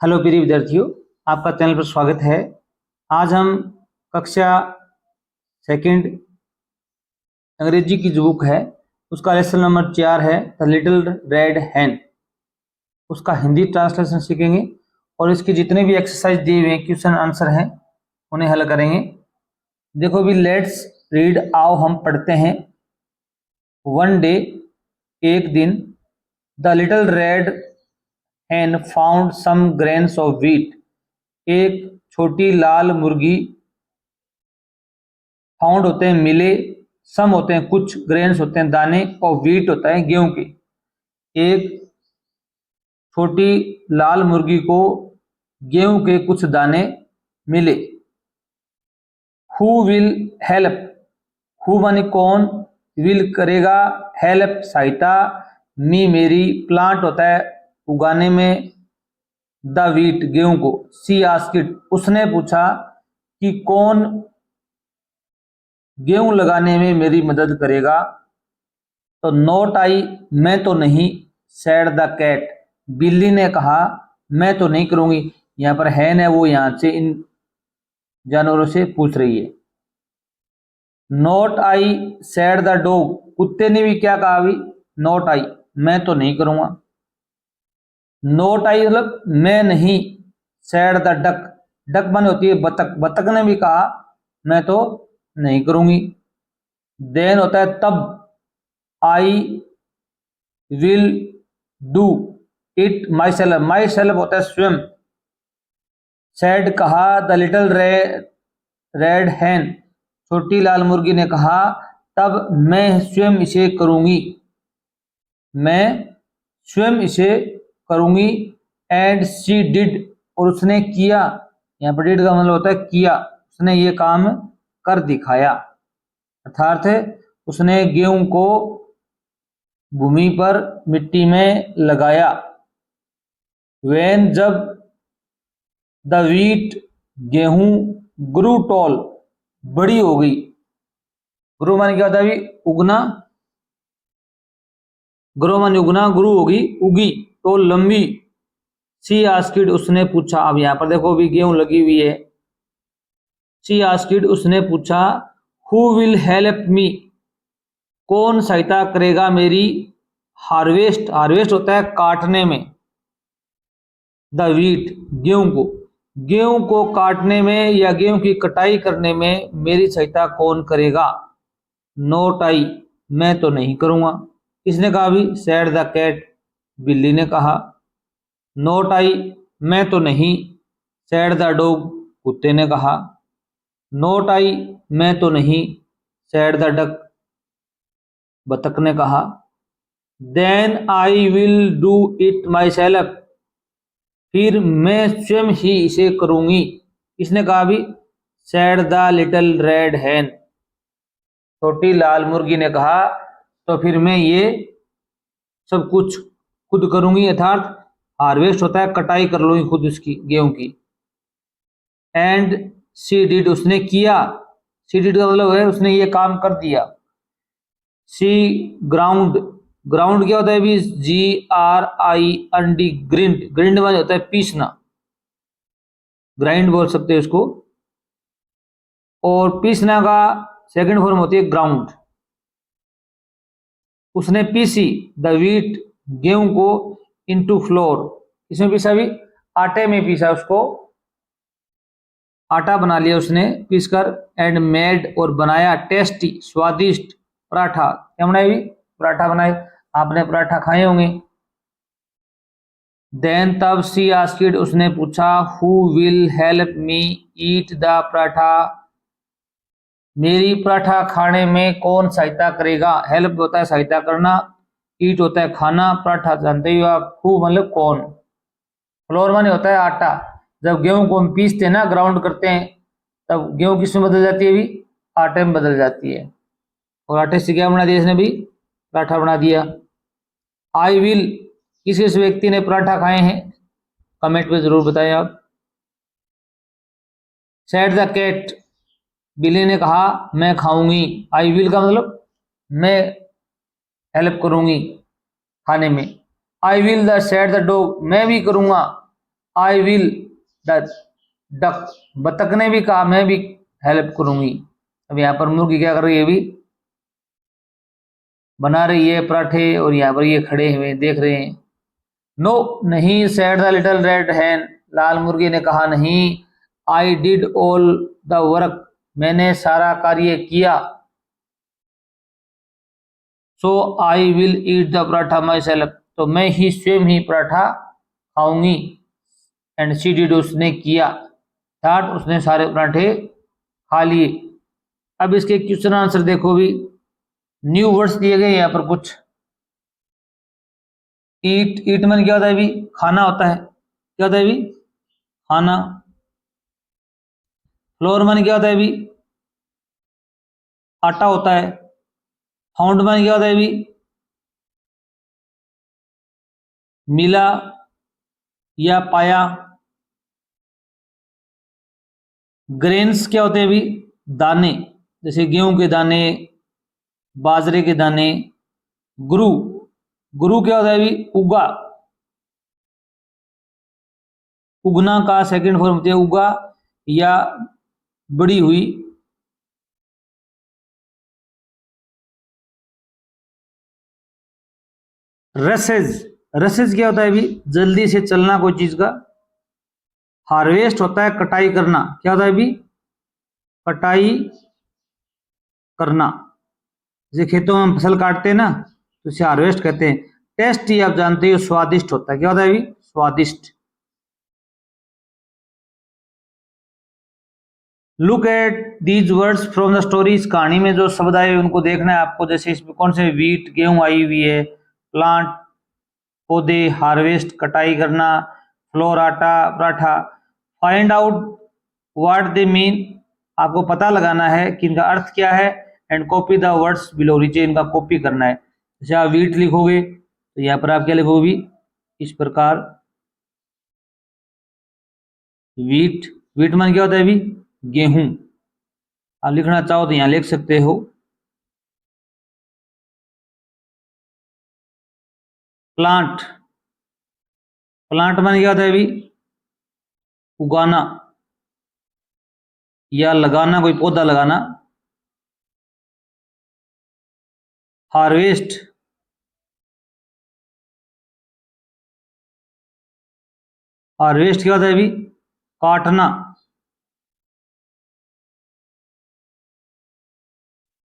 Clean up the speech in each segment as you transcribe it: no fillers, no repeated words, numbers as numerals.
Hello प्रिय विद्यार्थियों, आपका चैनल पर स्वागत है। आज हम कक्षा सेकंड अंग्रेजी की जो बुक है उसका लेसन नंबर 4 है द लिटिल रेड हैन। उसका हिंदी ट्रांसलेशन सीखेंगे और इसके जितने भी एक्सरसाइज दिए हुए हैं, क्वेश्चन आंसर हैं, उन्हें हल करेंगे। देखो भी, लेट्स रीड, आओ हम पढ़ते हैं। वन डे, एक दिन, the little red hen found some grains of wheat. एक छोटी लाल मुर्गी, फाउंड होते हैं मिले, सम होते हैं कुछ, ग्रेन्स होते हैं दाने, और व्हीट होता है गेहूं के। एक छोटी लाल मुर्गी को गेहूं के कुछ दाने मिले। हु विल हेल्प, हु माने कौन, विल करेगा, हेल्प सहायता, मी मेरी, प्लांट होता है उगाने में, द व्हीट गेहूं को। सी आस्क्ड, उसने पूछा कि कौन गेहूं लगाने में मेरी मदद करेगा। तो नॉट आई, मैं तो नहीं, सैड द कैट, बिल्ली ने कहा मैं तो नहीं करूंगी। यहां पर हैन है, वो यहां से इन जानवरों से पूछ रही है। Not I sad the dog, कुत्ते ने भी क्या कहा अभी, नॉट आई, मैं तो नहीं करूंगा। नोट आई मतलब मैं नहीं, सैड द डक, डक माने होती है बतख, बतख ने भी कहा मैं तो नहीं करूंगी। देन होता है तब, आई will do it my self, my self होता है स्वयं। सैड कहा, द लिटिल रेड हैन, छोटी लाल मुर्गी ने कहा तब मैं स्वयं इसे करूंगी, मैं स्वयं इसे करूंगी। एंड शी डिड, और उसने किया, यहाँ पर डिड का मतलब होता है किया, उसने ये काम कर दिखाया, अर्थात उसने गेहूं को भूमि पर मिट्टी में लगाया। वेन, जब, द व्हीट, गेहूं, ग्रू टॉल, बड़ी हो गई। ग्रू माने क्या होता है, उगना, ग्रो माने उगना, ग्रू होगी उगी, टॉल लंबी। सी आस्क्ड, उसने पूछा, अब यहां पर देखो भी गेहूं लगी हुई है। सी आस्क्ड, उसने पूछा, हु विल हेल्प मी, कौन सहायता करेगा मेरी, हार्वेस्ट, हार्वेस्ट होता है काटने में, द व्हीट, गेहूं को काटने में या गेहूं की कटाई करने में मेरी सहायता कौन करेगा। नोट आई, मैं तो नहीं करूंगा। किसने कहा भी, सैड द कैट, बिल्ली ने कहा। नोट आई, मैं तो नहीं, सैड द डॉग, कुत्ते ने कहा। नोट आई, मैं तो नहीं, सैड द डक, बतख ने कहा। Then I will do it myself, फिर मैं स्वयं ही इसे करूंगी। किसने कहा भी, said the little red hen, छोटी लाल मुर्गी ने कहा तो फिर मैं ये सब कुछ खुद करूंगी, अर्थात हार्वेस्ट होता है कटाई कर लूंगी खुद इसकी, गेहूं की। एंड सी डिड, उसने किया, सी डिड का मतलब है उसने ये काम कर दिया। सी ग्राउंड, ग्राउंड क्या होता है भी, GRIND, ग्रिंड, ग्रिंड में होता है पीसना, ग्राइंड बोल सकते हैं उसको। और पीसना का सेकंड फॉर्म होती है ग्राउंड। उसने पीसी, द व्हीट, गेहूं को, इनटू फ्लोर, इसमें पीसा भी, आटे में पीसा, उसको आटा बना लिया उसने पीसकर। एंड मेड, और बनाया, टेस्टी, स्वादिष्ट, पराठा, क्या बनाया भी, पराठा बनाए, आपने पराठा खाए होंगे। देन, तब, सी आस्क्ड, उसने पूछा, who will help me eat the paratha, मेरी पराठा खाने में कौन सहायता करेगा। हेल्प होता है सहायता करना, ईट होता है खाना, पराठा जानते ही हो आप, हु मतलब कौन। फ्लोर माने होता है आटा, जब गेहूं को हम पीसते हैं ना, ग्राउंड करते हैं, तब गेहूं किस में बदल जाती है भी, आटे में बदल जाती है। और आटे से क्या बना दिया इसने भी, पराठा बना दिया। आई विल, किस व्यक्ति ने पराठा खाए हैं, कमेंट में जरूर बताएं आप। सैड द कैट, बिल्ली ने कहा मैं खाऊंगी। आई विल का मतलब मैं हेल्प करूंगी खाने में। I will the, sad the dog, मैं भी करूंगा। आई विल द डक, बतख ने भी कहा मैं भी हेल्प करूंगी। अब यहाँ पर मुर्गी क्या कर रही है, अभी बना रही है पराठे, और यहाँ पर ये खड़े हुए देख रहे हैं। नो नहीं, said the little red hen, लाल मुर्गी ने कहा नहीं। I did all the work, मैंने सारा कार्य किया। So I will eat the paratha myself, तो मैं ही स्वयं ही पराठा खाऊंगी। एंड शी डिड, उसने किया। दैट, उसने सारे पराठे खा लिए। अब इसके क्वेश्चन आंसर देखो भी, न्यू वर्ड्स दिए गए यहाँ पर कुछ। ईट, ईट मन क्या होता है भी, खाना होता है। क्या होता है भी, खाना। फ्लोर मन क्या होता है भी, आटा होता है। फाउंड मन क्या होता है भी, मिला या पाया। ग्रेन्स क्या होते हैं भी, दाने, जैसे गेहूं के दाने, बाजरे के दाने। गुरु, गुरु क्या होता है भी, उगा, उगना का सेकंड फॉर्म होती है उगा या बड़ी हुई। रसेज, रसेज क्या होता है भी, जल्दी से चलना कोई चीज का। हार्वेस्ट होता है कटाई करना, क्या होता है भी, कटाई करना। जैसे खेतों में हम फसल काटते हैं ना, तो इसे हार्वेस्ट कहते हैं। टेस्टी आप जानते हो, स्वादिष्ट होता है। क्या होता है भी, स्वादिष्ट। Look at these words from the story, इस कहानी में जो शब्द आए उनको देखना है आपको। जैसे इसमें कौन से, वीट गेहूं आई हुई है, प्लांट पौधे, हार्वेस्ट कटाई करना, फ्लोर आटा, paratha. Find out what they mean, आपको पता लगाना है कि इनका अर्थ क्या है। And copy the words below, नीचे इनका कॉपी करना है। जैसे आप वीट लिखोगे तो यहाँ पर आप क्या लिखोगे भी, इस प्रकार वीट। वीट मान क्या होता है भी, गेहूं। आप लिखना चाहो तो यहाँ लिख सकते हो। प्लांट, प्लांट मान क्या होता है भी, उगाना या लगाना, कोई पौधा लगाना। हार्वेस्ट, हार्वेस्ट क्या होता है भी, काटना।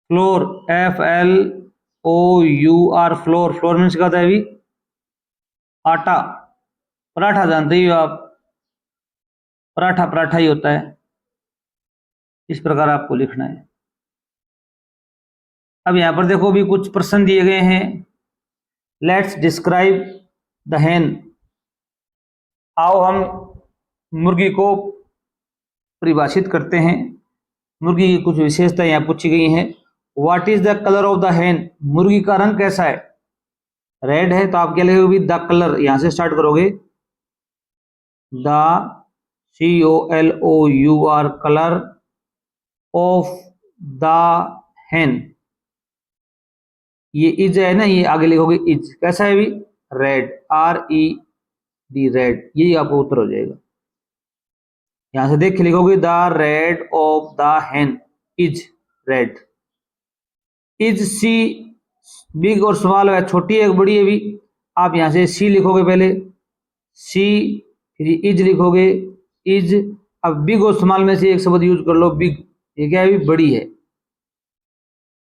Flour, F L O U R, flour, flour means क्या होता है भी, आटा। पराठा जानते ही हो आप, पराठा पराठा ही होता है। इस प्रकार आपको लिखना है। अब यहां पर देखो भी कुछ प्रश्न दिए गए हैं। लेट्स डिस्क्राइब द हैन, आओ हम मुर्गी को परिभाषित करते हैं। मुर्गी की कुछ विशेषता यहाँ पूछी गई हैं। What is the colour of the हैन, मुर्गी का रंग कैसा है। रेड है, तो आप क्या लिखोगे, द कलर, यहां से स्टार्ट करोगे। The COLOUR, colour of the हैन। ये इज है ना, ये आगे लिखोगे इज, कैसा है भी, रेड, RED, रेड। यही आपको उत्तर हो जाएगा। यहां से देख के लिखोगे, the red of the hen is red. Is she big और स्मॉल है, छोटी है बड़ी है भी। आप यहां से सी लिखोगे पहले, सी, फिर इज लिखोगे, इज। अब बिग और स्मॉल में से एक शब्द यूज कर लो, बिग। ये क्या है भी, बड़ी है।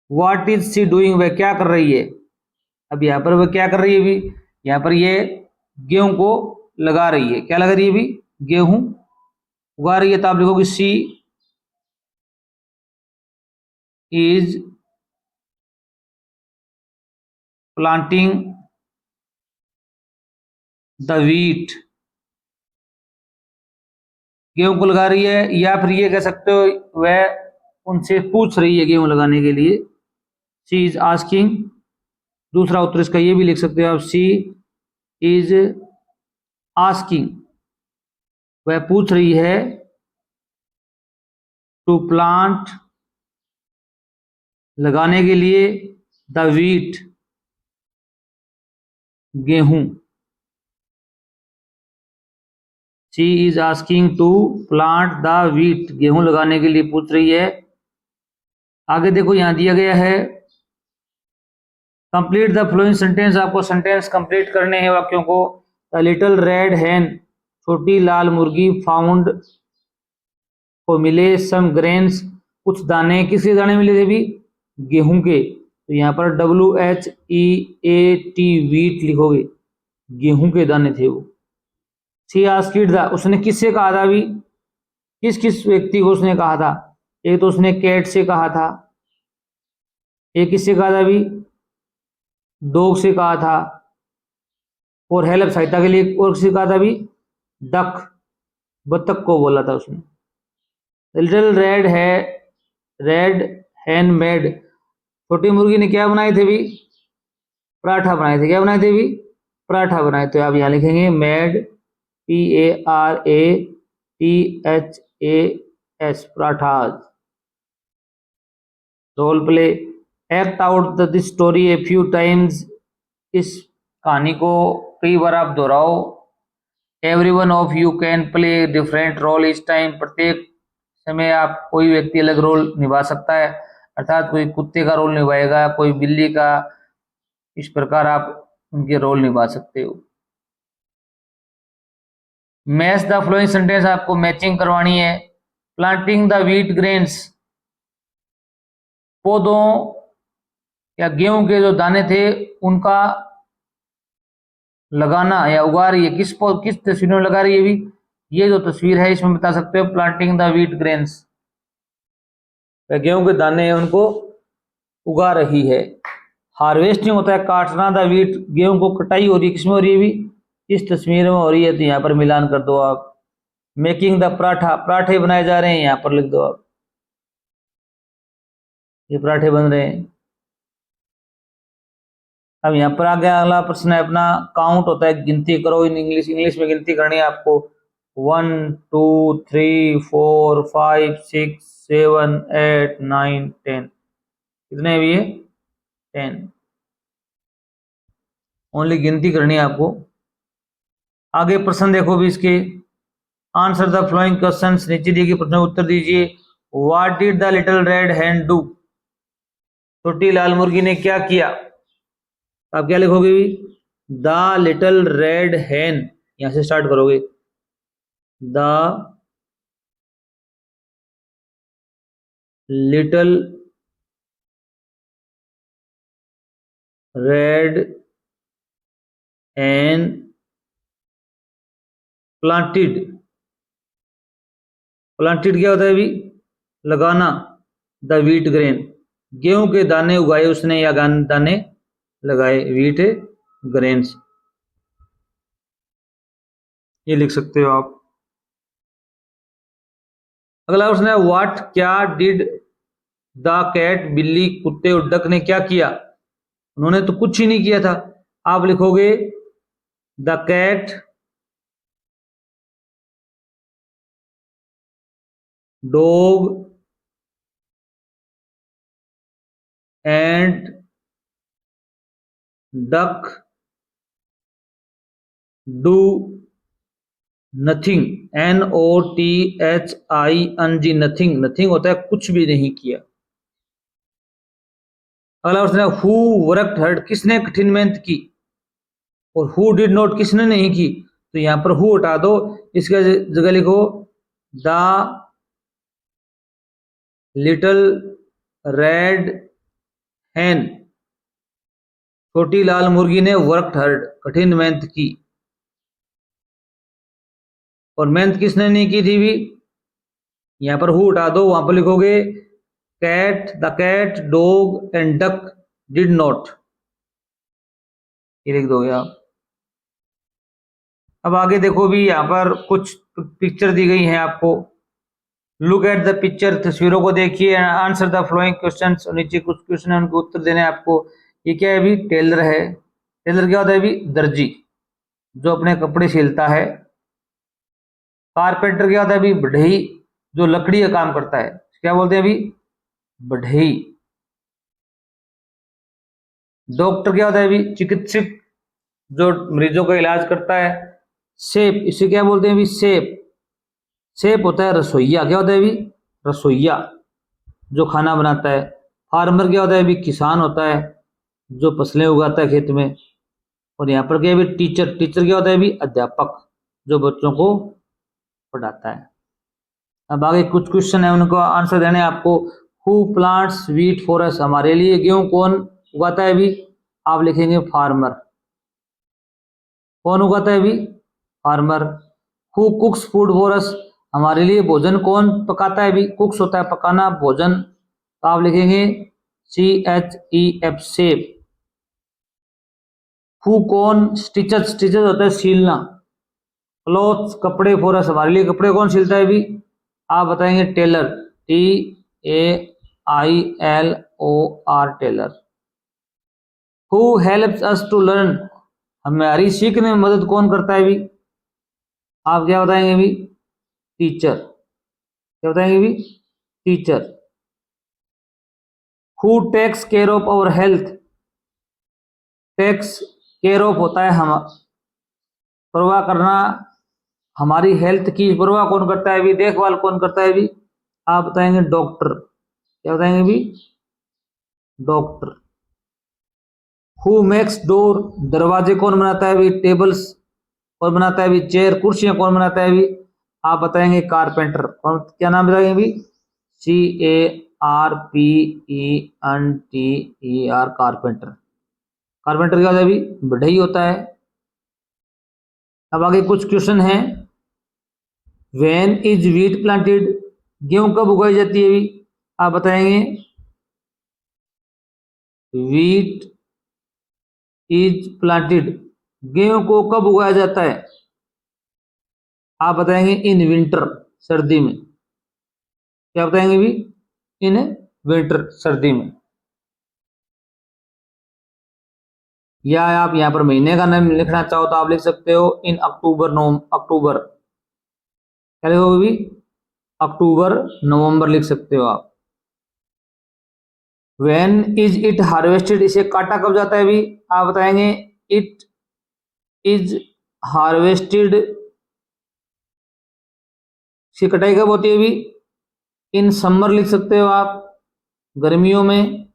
व्हाट इज सी डूइंग, वह क्या कर रही है। अब यहाँ पर वह क्या कर रही है भी, यहाँ पर ये गेहूं को लगा रही है। क्या लगा रही है भी, गेहूं उगा रही है। तो आप लिखोगे सी इज प्लांटिंग द वीट, गेहूं को लगा रही है। या फिर ये कह सकते हो, वह उनसे पूछ रही है गेहूं लगाने के लिए। सी इज आस्किंग, दूसरा उत्तर इसका ये भी लिख सकते हो आप, सी इज आस्किंग, वह पूछ रही है, टू प्लांट, लगाने के लिए, द वीट, गेहूं। She is asking to plant the wheat, गेहूं लगाने के लिए पूछ रही है। आगे देखो यहां दिया गया है कंप्लीट द फ्लोइंग सेंटेंस, आपको सेंटेंस कंप्लीट करने हैं वाक्यों को। द लिटिल रेड हैन, छोटी लाल मुर्गी, फाउंड को मिले सम ग्रेन्स, कुछ दाने, किसके दाने मिले थे भी, गेहूं के, तो यहाँ पर WHEAT वीट लिखोगे, गेहूं के दाने थे वो। शी आस्क्ड द, उसने किससे कहा था अभी, किस किस व्यक्ति को उसने कहा था, एक तो उसने कैट से कहा था, एक किससे कहा था अभी, डॉग से कहा था, और हेल्प सहायता के लिए और किससे कहा था अभी, डक, बतख को बोला था उसने। लिटिल रेड हैन मेड, छोटी मुर्गी ने क्या बनाए थे भी, पराठा बनाए थे, क्या बनाए थे भी, पराठा बनाए थे। आप यहाँ लिखेंगे made, PARATHAS, parathas. Role play, act out this story a few times, इस कहानी को कई बार आप दोहराओ। Every one of you can play different role this time, प्रत्येक समय आप कोई व्यक्ति अलग रोल निभा सकता है, अर्थात कोई कुत्ते का रोल निभाएगा, कोई बिल्ली का, इस प्रकार आप उनके रोल निभा सकते हो। मैच द फ्लोइंग सेंटेंस, आपको मैचिंग करवानी है। प्लांटिंग द व्हीट ग्रेन्स, पौधों या गेहूं के जो दाने थे उनका लगाना या उगा रही है, किस तस्वीर में लगा रही है भी, ये जो तस्वीर है इसमें बता सकते हो प्लांटिंग द व्हीट ग्रेन्स, गेहूं के दाने हैं उनको उगा रही है। हार्वेस्टिंग होता है काटना, द व्हीट, गेहूं को कटाई हो रही है, किसमें हो रही है भी, इस तस्वीर में हो रही है, तो यहाँ पर मिलान कर दो आप। मेकिंग द पराठा, पराठे बनाए जा रहे हैं, यहाँ पर लिख दो आप, ये पराठे बन रहे हैं। अब यहाँ पर आ गया अगला प्रश्न है अपना, काउंट होता है गिनती करो, इन इंग्लिश में गिनती करनी है आपको। 1 2 3 4 5 6 7 8 9 10, कितने है ये, 10, ओनली गिनती करनी है आपको। आगे प्रश्न देखो भी इसके, आंसर द फ्लोइंग क्वेश्चंस, नीचे दिए गए प्रश्नों का उत्तर दीजिए। What did the little red hen do, छोटी लाल मुर्गी ने क्या किया, आप क्या लिखोगे भी, द लिटिल रेड हैन, यहां से स्टार्ट करोगे, the little red hen planted, planted क्या होता है अभी, लगाना, द व्हीट ग्रेन, गेहूं के दाने उगाए उसने या दाने लगाए, व्हीट ग्रेन्स, ये लिख सकते हो आप। अगला प्रश्न है, व्हाट, क्या, डिड द कैट, बिल्ली, कुत्ते और डक ने क्या किया, उन्होंने तो कुछ ही नहीं किया था, आप लिखोगे the cat, dog and duck do nothing, NOTHING, nothing, nothing होता है कुछ भी नहीं किया। अगला प्रश्न है, हु वर्कड हार्ड, किसने कठिन मेहनत की, और हु डिड नॉट, किसने नहीं की, तो यहां पर हु हटा दो, इसके जगह लिखो द लिटिल रेड हैन, छोटी लाल मुर्गी ने वर्कड हार्ड, कठिन मेहनत की, और मेहनत किसने नहीं की थी भी, यहां पर हु हटा दो, वहां पर लिखोगे cat, the cat, dog and duck did not, ये लिख दोगे आप। अब आगे देखो भी, यहां पर कुछ पिक्चर दी गई हैं आपको, लुक एट द पिक्चर, तस्वीरों को देखिए, आंसर द फ्लोइंग क्वेश्चंस, और नीचे कुछ क्वेश्चन है उनके उत्तर देने आपको। ये क्या है अभी, टेलर है, टेलर क्या होता है अभी, दर्जी, जो अपने कपड़े सिलता है। कारपेंटर क्या होता है अभी, बढ़ई, जो लकड़ी का काम करता है, क्या बोलते हैं अभी, बढ़ई। डॉक्टर क्या होता है अभी, चिकित्सक, जो मरीजों का इलाज करता है। शेफ, इसे क्या बोलते हैं अभी? शेफ। शेफ होता है रसोइया। क्या होता है अभी? रसोइया, जो खाना बनाता है। फार्मर क्या होता है अभी? किसान होता है, जो फसलें उगाता है खेत में। और यहाँ पर क्या है अभी? टीचर। टीचर क्या होता है अभी? अध्यापक, जो बच्चों को पढ़ाता है। अब आगे कुछ क्वेश्चन है, उनको आंसर देने हैं आपको। Who plants wheat for us? हमारे लिए गेहूं कौन उगाता है अभी? आप लिखेंगे फार्मर। कौन उगाता है अभी? Farmer. Who कुक्स food for us? हमारे लिए भोजन कौन पकाता है अभी? कुक्स होता है पकाना, भोजन, तो आप लिखेंगे CHEF, शेफ। हु कौन स्टिचेस? स्टिचेस होता है सीलना। क्लॉथ्स, कपड़े फॉर अस? हमारे लिए कपड़े कौन सिलता है अभी? आप बताएंगे tailor, TAILOR, tailor. Who helps us to learn? हमारी सीखने में मदद कौन करता है अभी? आप क्या बताएंगे अभी? टीचर। क्या बताएंगे अभी? Teacher. Who takes care of our health? Takes care of होता है हम, परवाह करना, हमारी हेल्थ की परवाह कौन करता है अभी? देखभाल कौन करता है अभी? आप बताएंगे डॉक्टर। क्या बताएंगे अभी? डॉक्टर। Who makes door? दरवाजे कौन बनाता है अभी? टेबल्स कौन बनाता है अभी? चेयर, कुर्सियां कौन बनाता है अभी? आप बताएंगे कारपेंटर। कौन, क्या नाम बताएंगे अभी? CARPENTER, carpenter. कारपेंटर क्या होता है अभी? बढ़ई होता है। अब आगे कुछ क्वेश्चन है। When is wheat planted? गेहूं कब उगाई जाती है अभी? आप बताएंगे व्हीट इज प्लांटेड, गेहूं को कब उगाया जाता है? आप बताएंगे इन विंटर, सर्दी में। क्या बताएंगे अभी? इन विंटर, सर्दी में। या आप यहां पर महीने का नाम लिखना चाहो तो आप लिख सकते हो इन अक्टूबर, अक्टूबर। क्या लिखोगे अभी? अक्टूबर, नवंबर लिख सकते हो आप। When is it harvested? इसे काटा कब जाता है अभी? आप बताएंगे इट इज हार्वेस्टेड, इसकी कटाई कब होती है अभी? इन समर लिख सकते हो आप, गर्मियों में।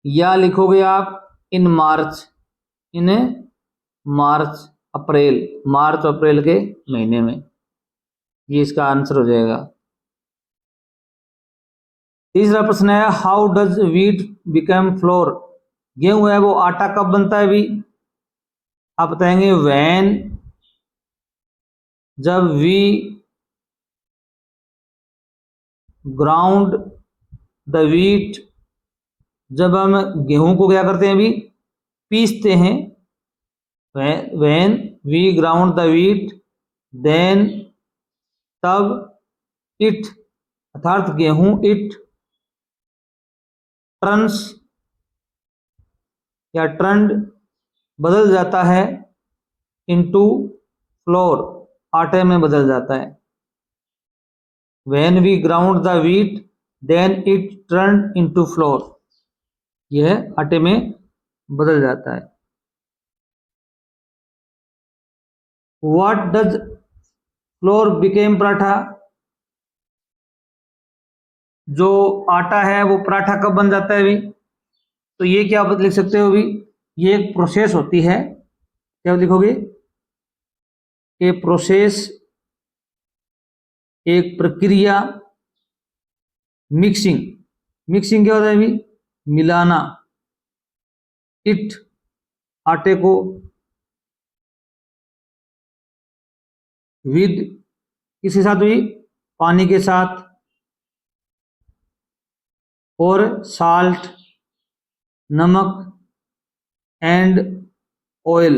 या लिखोगे आप इन मार्च, इन मार्च अप्रैल, मार्च अप्रैल के महीने में। ये इसका आंसर हो जाएगा। तीसरा प्रश्न है how does wheat become floor? गेहूं है वो आटा कब बनता है अभी? आप बताएंगे व्हेन, जब वी ग्राउंड द व्हीट, जब हम गेहूं को क्या करते हैं अभी? पीसते हैं। When we ground the wheat, then, तब, इट अर्थात गेहूं, इट टर्न्स या टर्न्ड बदल जाता है, इनटू फ्लोर आटे में बदल जाता है। When we ground the wheat then it turned into flour, यह आटे में बदल जाता है। What does flour became paratha? जो आटा है वो पराठा कब बन जाता है अभी? तो ये क्या आप लिख सकते हो अभी? ये एक प्रोसेस होती है। क्या लिखोगे? ये प्रोसेस, एक प्रक्रिया। मिक्सिंग, मिक्सिंग क्या होता है अभी? मिलाना। इट आटे को, विद किसके साथ हुई? पानी के साथ, और साल्ट नमक, एंड ऑयल,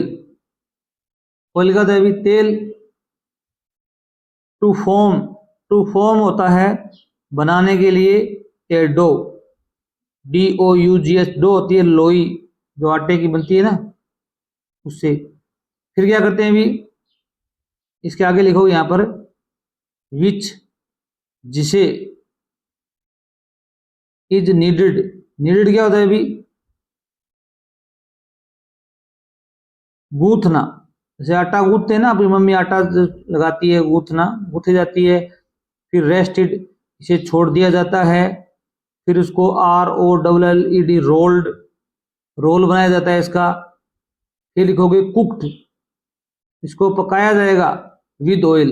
ऑयल का होता है अभी तेल। टू फॉर्म, टू फॉर्म होता है बनाने के लिए, ए डो, DOUGH, डो होती है लोई, जो आटे की बनती है ना, उससे। फिर क्या करते हैं अभी? इसके आगे लिखो यहां पर विच, जिसे, इज नीडेड, नीडेड क्या होता है अभी? गूंथना, जैसे आटा गूंथते हैं ना, अपनी मम्मी आटा लगाती है, गूंथी जाती है, फिर रेस्टेड, इसे छोड़ दिया जाता है, फिर उसको ROLLED रोल्ड, रोल बनाया जाता है इसका। फिर लिखोगे कुक्ड, इसको पकाया जाएगा विद ऑयल,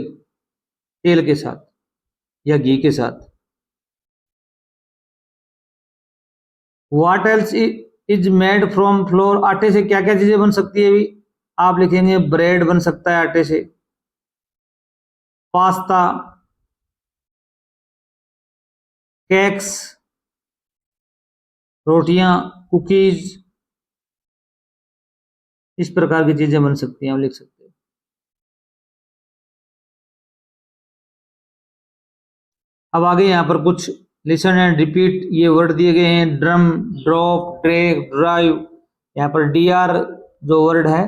तेल के साथ या घी के साथ। What else is made from floor, आटे से क्या क्या चीजें बन सकती है अभी, आप लिखेंगे ब्रेड बन सकता है आटे से, पास्ता, केक्स, रोटियां, कुकीज, इस प्रकार की चीजें बन सकती हैं, आप लिख सकते हैं। अब आगे यहाँ पर कुछ लिसन एंड रिपीट ये वर्ड दिए गए हैं, ड्रम, ड्रॉप, ट्रैक, ड्राइव। यहाँ पर DR जो वर्ड है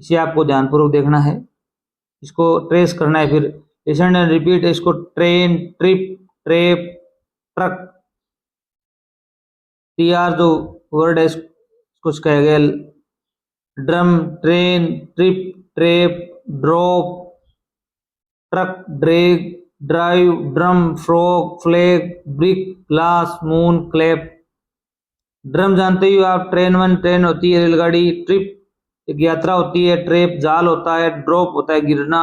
इसे आपको ध्यानपूर्वक देखना है, इसको ट्रेस करना है। फिर लिसन एंड रिपीट, इसको train, trip, trap, truck. TR जो वर्ड है इसको कहा गया drum, train, trip, trap, drop, truck, drag, drive, drum, frog, flag, brick, glass, moon, clap. Drum जानते ही हो आप, ट्रेन होती है रेलगाड़ी, ट्रिप एक यात्रा होती है, ट्रेप जाल होता है, ड्रॉप होता है गिरना,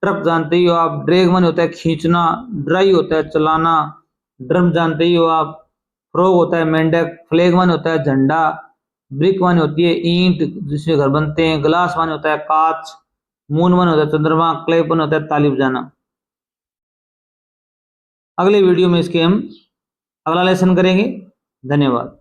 ट्रक जानते ही हो आप, ड्रैग मन होता है खींचना, ड्राइव होता है चलाना, ड्रम जानते ही हो आप, फ्रॉग होता है मेंढक, फ्लैग मन होता है झंडा, ब्रिक वन होती है ईंट जिससे घर बनते हैं, ग्लास वन होता है कांच, मून वन होता है चंद्रमा, क्लैप वन होता है ताली बजाना। अगले वीडियो में इसके हम अगला लेसन करेंगे। धन्यवाद।